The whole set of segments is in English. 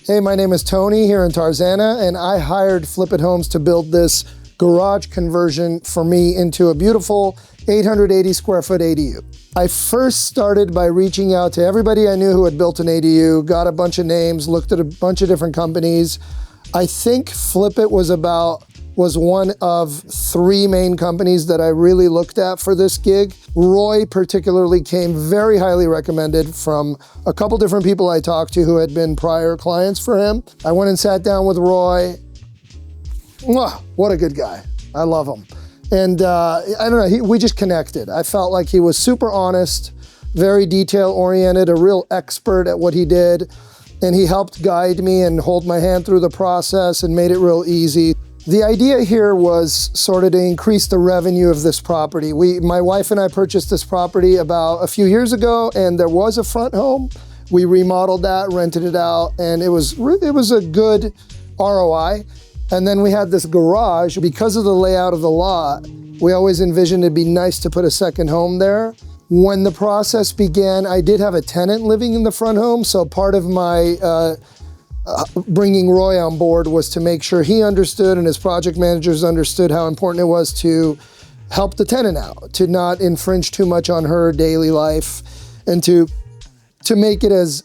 Hey, my name is Tony here in Tarzana, and I hired Flip It Homes to build this garage conversion for me into a beautiful 880 square foot ADU. I first started by reaching out to everybody I knew who had built an ADU, got a bunch of names, looked at a bunch of different companies. I think Flip It was one of three main companies that I really looked at for this gig. Roy particularly came very highly recommended from a couple different people I talked to who had been prior clients for him. I went and sat down with Roy. Mwah, what a good guy. I love him. And I don't know, we just connected. I felt like he was super honest, very detail oriented, a real expert at what he did. And he helped guide me and hold my hand through the process and made it real easy. The idea here was sort of to increase the revenue of this property. My wife and I purchased this property about a few years ago, and there was a front home. We remodeled that, rented it out, and it was a good ROI. And then we had this garage. Because of the layout of the lot, we always envisioned it'd be nice to put a second home there. When the process began, I did have a tenant living in the front home, so part of my bringing Roy on board was to make sure he understood and his project managers understood how important it was to help the tenant out, to not infringe too much on her daily life, and to make it as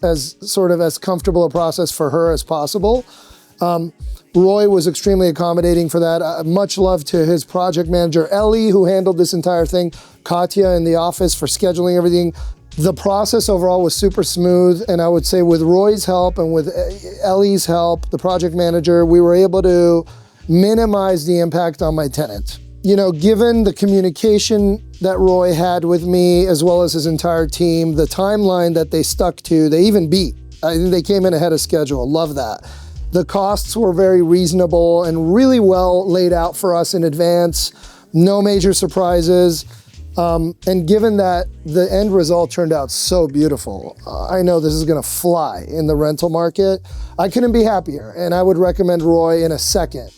comfortable a process for her as possible. Roy was extremely accommodating for that. Much love to his project manager, Ellie, who handled this entire thing, Katya in the office for scheduling everything. The process overall was super smooth, and I would say with Roy's help and with Ellie's help, the project manager, we were able to minimize the impact on my tenant. You know, given the communication that Roy had with me, as well as his entire team, the timeline that they stuck to, they even beat. I think they came in ahead of schedule. Love that. The costs were very reasonable and really well laid out for us in advance. No major surprises. And given that the end result turned out so beautiful, I know this is gonna fly in the rental market. I couldn't be happier, and I would recommend Roy in a second.